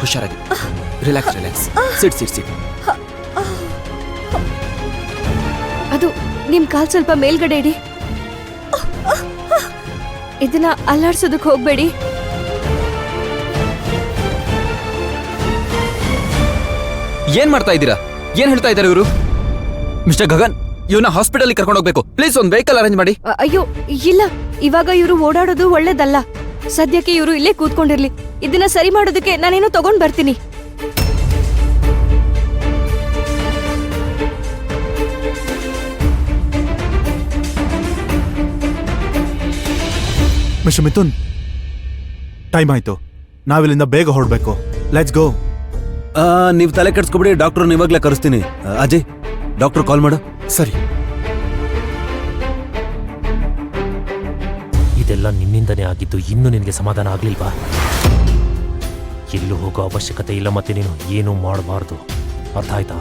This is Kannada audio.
ಹುಷಾರಾಗಿ. Relax relax. Sit sit sit. ಅದು ನಿಮ್ ಕಾಲ್ ಸ್ವಲ್ಪ ಮೇಲ್ಗಡೆ ಇಡಿ. ಇದನ್ನ ಅಲ್ಲಾಡ್ಸೋದಕ್ಕೆ ಹೋಗ್ಬೇಡಿ. ಏನ್ ಮಾಡ್ತಾ ಇದ್ದೀರಾ? ಏನ್ ಹೇಳ್ತಾ ಇದ್ದಾರೆ ಇವರು? ಮಿಸ್ಟರ್ ಗಗನ್, ಇವನ್ನ ಹಾಸ್ಪಿಟಲ್ ಕರ್ಕೊಂಡು ಹೋಗ್ಬೇಕು. ಪ್ಲೀಸ್ ಒಂದು ವೆಹಿಕಲ್ ಅರೇಂಜ್ ಮಾಡಿ. ಅಯ್ಯೋ ಇಲ್ಲ, ಇವಾಗ ಇವರು ಓಡಾಡೋದು ಒಳ್ಳೇದಲ್ಲ. ಸದ್ಯಕ್ಕೆ ಇವರು ಇಲ್ಲೇ ಕೂತ್ಕೊಂಡಿರ್ಲಿ. ಇದನ್ನ ಸರಿ ಮಾಡೋದಕ್ಕೆ ನಾನೇನೋ ತಗೊಂಡ್ ಬರ್ತೀನಿ. ಮಿಸ್ಟರ್ ಮಿಥುನ್, ಟೈಮ್ ಆಯ್ತು. ನಾವಿಲ್ಲಿಂದ ಬೇಗ ಹೊರಡ್ಬೇಕು. Let's go. ನೀವು ತಲೆ ಕೆಡ್ಸ್ಕೊಬಿಡಿ, ಡಾಕ್ಟರ್ ಇವಾಗ್ಲೇ ಕರೆಸ್ತೀನಿ. ಅಜಯ್, ಡಾಕ್ಟರ್ ಕಾಲ್ ಮಾಡು. ಸರಿ. ಇದೆಲ್ಲ ನಿನ್ನಿಂದನೇ ಆಗಿದ್ದು ಇನ್ನೂ ನಿನಗೆ ಸಮಾಧಾನ ಆಗ್ಲಿಲ್ವಾ? ಎಲ್ಲೂ ಹೋಗೋ ಅವಶ್ಯಕತೆ ಇಲ್ಲ, ಮತ್ತೆ ನೀನು ಏನೂ ಮಾಡಬಾರ್ದು. ಅರ್ಥ ಆಯ್ತಾ?